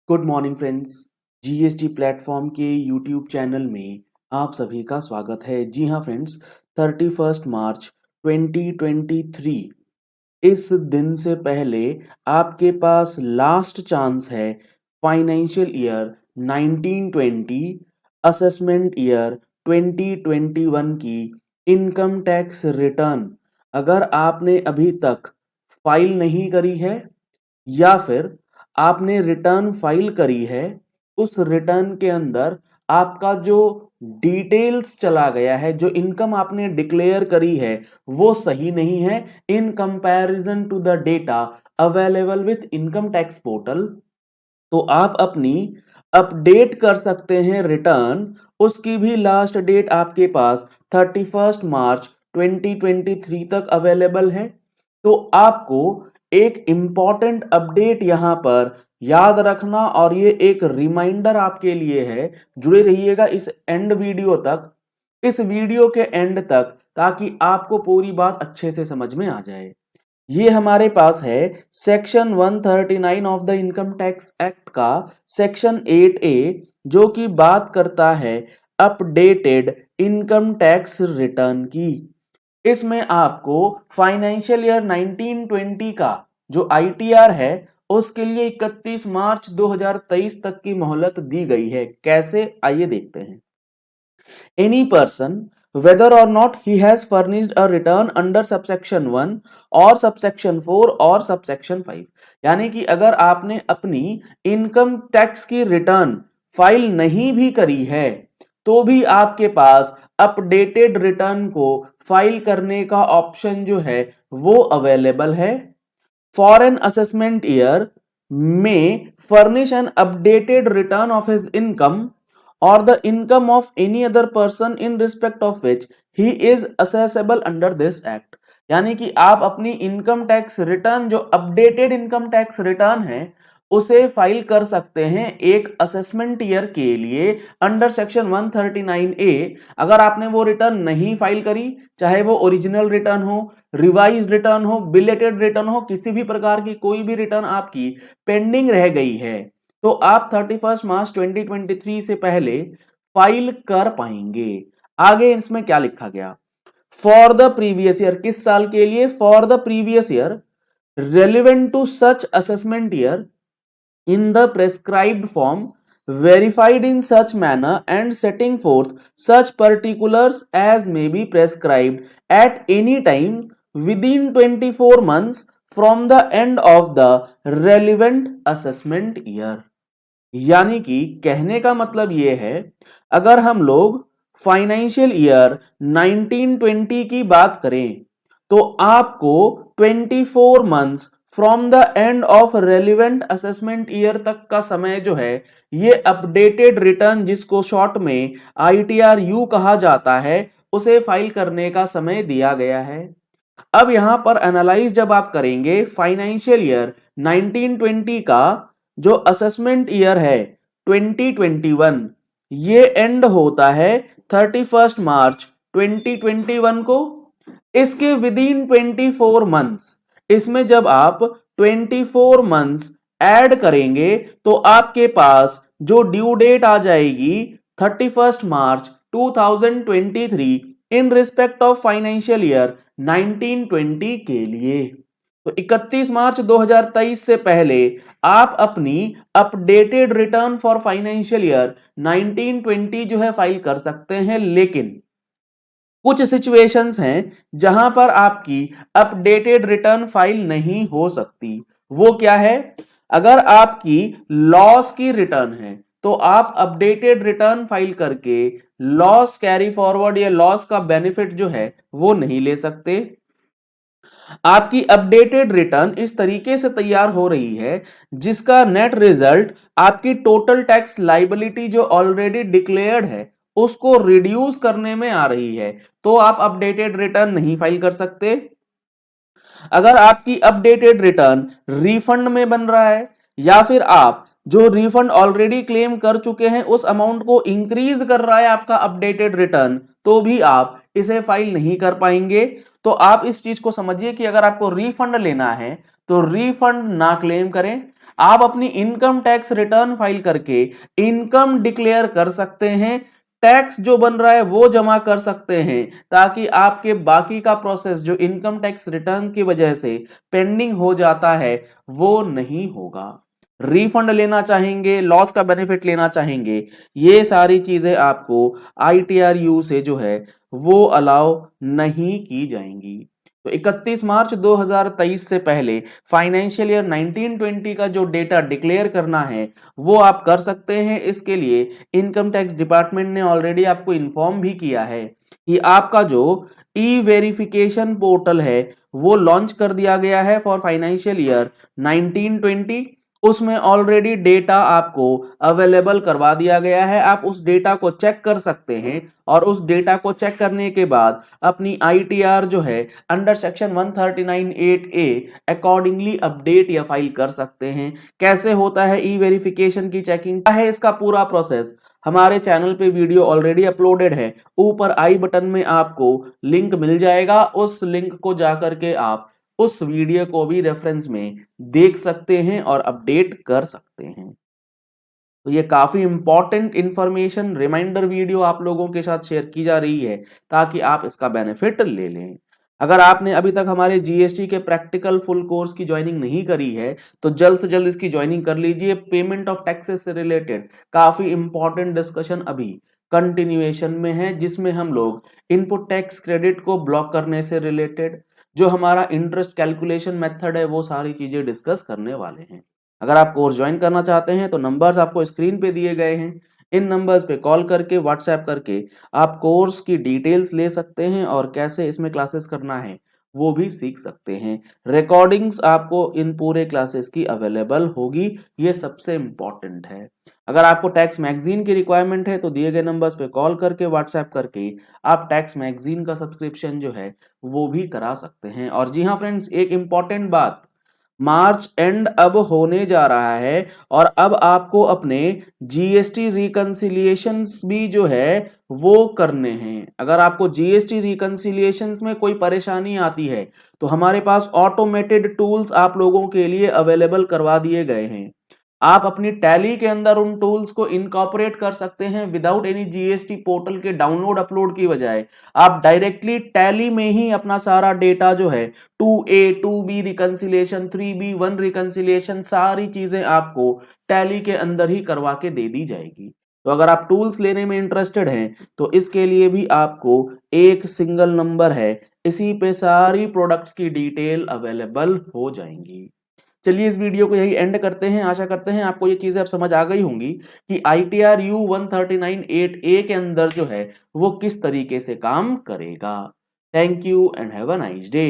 Good morning friends. GST platform के YouTube channel में आप सभी का स्वागत है। जी हाँ फ्रेंड्स, 31 मार्च 2023 इस दिन से पहले आपके पास लास्ट चांस है फाइनेंशियल ईयर 1920 असेसमेंट ईयर 2021 की इनकम टैक्स रिटर्न अगर आपने अभी तक फाइल नहीं करी है या फिर आपने रिटर्न फाइल करी है, उस रिटर्न के अंदर आपका जो डिटेल्स चला गया है, जो इनकम आपने डिक्लेयर करी है वो सही नहीं है in comparison to the data available with income tax portal, तो आप अपनी अपडेट कर सकते हैं रिटर्न। उसकी भी लास्ट डेट आपके पास 31 मार्च 2023 तक अवेलेबल है। तो आपको एक इंपॉर्टेंट अपडेट यहां पर याद रखना और ये एक रिमाइंडर आपके लिए है। जुड़े रहिएगा इस एंड वीडियो तक, इस वीडियो के एंड तक, ताकि आपको पूरी बात अच्छे से समझ में आ जाए। ये हमारे पास है section 139 of the income tax act का सेक्शन 8A, जो कि बात करता है अपडेटेड इनकम टैक्स रिटर्न की। इसमें आपको फाइनेंशियल ईयर 1920 का जो आईटीआर है उसके लिए 31 मार्च 2023 तक की मोहलत दी गई है। कैसे, आइए देखते हैं। Any person, whether or not he has furnished a return under subsection 1 or subsection 4 और subsection 5, यानी कि अगर आपने अपनी इनकम टैक्स की रिटर्न फाइल नहीं भी करी है तो भी आपके पास अपडेटेड रिटर्न को फाइल करने का ऑप्शन जो है वो अवेलेबल है। फॉर एन असेसमेंट ईयर में furnish an updated return of his income or the income of any other person in respect of which he is assessable under this act, यानी कि आप अपनी इनकम टैक्स रिटर्न, जो updated income tax return है, उसे file कर सकते हैं एक असेसमेंट ईयर के लिए अंडर सेक्शन 139A। अगर आपने वो रिटर्न नहीं फाइल करी, चाहे वो ओरिजिनल रिटर्न हो, रिवाइज रिटर्न हो, बिलेटेड रिटर्न हो, किसी भी प्रकार की कोई भी रिटर्न आपकी पेंडिंग रह गई है, तो आप 31 मार्च 2023 से पहले फाइल कर पाएंगे। आगे इसमें क्या लिखा गया? फॉर द प्रीवियस ईयर, किस साल के लिए? For the previous year relevant to such assessment year in the prescribed form, verified in such manner and setting forth such particulars as may be prescribed at any time within 24 months from the end of the relevant assessment year। यानी कि कहने का मतलब यह है, अगर हम लोग फाइनेंशियल ईयर 1920 की बात करें तो आपको 24 months from the end of relevant assessment year तक का समय जो है, ये अपडेटेड रिटर्न, जिसको शॉर्ट में आईटीआर-यू कहा जाता है, उसे फाइल करने का समय दिया गया है। अब यहां पर एनालाइज जब आप करेंगे फाइनेंशियल ईयर 1920 का जो असेसमेंट ईयर है 2021, ये एंड होता है 31 मार्च 2021 को। इसके विद इन 24 मंथ्स, इसमें जब आप 24 मंथ्स ऐड करेंगे तो आपके पास जो ड्यू डेट आ जाएगी 31 मार्च 2023 in respect of financial year 1920 के लिए। तो 31 मार्च 2023 से पहले आप अपनी updated return for financial year 1920 जो है फाइल कर सकते हैं, लेकिन कुछ सिचुएशंस हैं जहां पर आपकी अपडेटेड रिटर्न फाइल नहीं हो सकती। वो क्या है? अगर आपकी लॉस की रिटर्न है तो आप अपडेटेड रिटर्न फाइल करके लॉस कैरी फॉरवर्ड या लॉस का बेनिफिट जो है वो नहीं ले सकते। आपकी अपडेटेड रिटर्न इस तरीके से तैयार हो रही है जिसका नेट रिजल्ट आपकी टोटल टैक्स लाइबिलिटी जो ऑलरेडी डिक्लेयर्ड है उसको रिड्यूस करने में आ रही है, तो आप अपडेटेड रिटर्न नहीं फाइल कर सकते। अगर आपकी अपडेटेड रिटर्न रिफंड में बन रहा है या फिर आप जो रिफंड ऑलरेडी क्लेम कर चुके हैं उस अमाउंट को इंक्रीज कर रहा है आपका अपडेटेड रिटर्न, तो भी आप इसे फाइल नहीं कर पाएंगे। तो आप इस चीज को समझिए कि अगर आपको रिफंड लेना है तो रिफंड ना क्लेम करें। आप अपनी इनकम टैक्स रिटर्न फाइल करके इनकम डिक्लेयर कर सकते हैं, टैक्स जो बन रहा है वो जमा कर सकते हैं, ताकि आपके बाकी का प्रोसेस जो इनकम टैक्स रिटर्न की वजह से पेंडिंग हो जाता है वो नहीं होगा। रिफंड लेना चाहेंगे, लॉस का बेनिफिट लेना चाहेंगे, ये सारी चीजें आपको ITRU से जो है वो अलाउ नहीं की जाएंगी। तो 31 मार्च 2023 से पहले फाइनेंशियल ईयर 1920 का जो डेटा डिक्लेयर करना है वो आप कर सकते हैं। इसके लिए इनकम टैक्स डिपार्टमेंट ने ऑलरेडी आपको इन्फॉर्म भी किया है कि आपका जो ई वेरिफिकेशन पोर्टल है वो लॉन्च कर दिया गया है फॉर फाइनेंशियल ईयर 1920। उसमें ऑलरेडी डेटा आपको अवेलेबल करवा दिया गया है, आप उस डेटा को चेक कर सकते हैं और उस डेटा को चेक करने के बाद अपनी ITR जो है under section 139(8)A accordingly update या फाइल कर सकते हैं। कैसे होता है ई वेरिफिकेशन की चेकिंग, क्या है इसका पूरा प्रोसेस, हमारे चैनल पे वीडियो ऑलरेडी अपलोडेड है, ऊपर आई बटन में आपको लिंक मिल जाएगा, उस लिंक को जाकर के आप उस वीडियो को भी रेफरेंस में देख सकते हैं और अपडेट कर सकते हैं। तो ये काफी इंपॉर्टेंट इंफॉर्मेशन रिमाइंडर वीडियो आप लोगों के साथ शेयर की जा रही है ताकि आप इसका बेनिफिट ले लें। अगर आपने अभी तक हमारे GST के प्रैक्टिकल फुल कोर्स की ज्वाइनिंग नहीं करी है तो जल्द से जल्द इसकी ज्वाइनिंग कर लीजिए। पेमेंट ऑफ टैक्सेस से रिलेटेड काफी इंपॉर्टेंट डिस्कशन अभी कंटिन्यूएशन में है, जिसमें हम लोग इनपुट टैक्स क्रेडिट को ब्लॉक करने से रिलेटेड जो हमारा इंटरेस्ट कैलकुलेशन मेथड है वो सारी चीजें डिस्कस करने वाले हैं। अगर आप कोर्स ज्वाइन करना चाहते हैं तो नंबर्स आपको स्क्रीन पे दिए गए हैं, इन नंबर्स पे कॉल करके व्हाट्सएप करके आप कोर्स की डिटेल्स ले सकते हैं और कैसे इसमें क्लासेस करना है वो भी सीख सकते हैं। रिकॉर्डिंग्स आपको इन पूरे क्लासेस की अवेलेबल होगी, ये सबसे इंपॉर्टेंट है। अगर आपको टैक्स मैगजीन की रिक्वायरमेंट है तो दिए गए नंबर्स पे कॉल करके व्हाट्सएप करके आप टैक्स मैगजीन का सब्सक्रिप्शन जो है वो भी करा सकते हैं। और जी हाँ फ्रेंड्स, एक इंपॉर्टेंट बात, मार्च एंड अब होने जा रहा है और अब आपको अपने GST रिकंसिलिएशंस भी जो है वो करने हैं। अगर आपको GST रिकंसिलिएशंस में कोई परेशानी आती है तो हमारे पास ऑटोमेटेड टूल्स आप लोगों के लिए अवेलेबल करवा दिए गए हैं। आप अपनी टैली के अंदर उन टूल्स को इनकॉर्पोरेट कर सकते हैं विदाउट एनी GST पोर्टल के डाउनलोड अपलोड की बजाय। आप डायरेक्टली टैली में ही अपना सारा डेटा जो है 2A 2B reconciliation 3B 1 reconciliation सारी चीजें आपको टैली के अंदर ही करवा के दे दी जाएगी। तो अगर आप टूल्स लेने में इंटरेस्टेड हैं तो इसके लिए भी आपको एक सिंगल नंबर है, इसी पे सारी प्रोडक्ट्स की डिटेल अवेलेबल हो जाएंगी। चलिए इस वीडियो को यही एंड करते हैं। आशा करते हैं आपको ये चीजें अब समझ आ गई होंगी कि ITRU 139(8)A के अंदर जो है वो किस तरीके से काम करेगा। Thank you and have a nice day.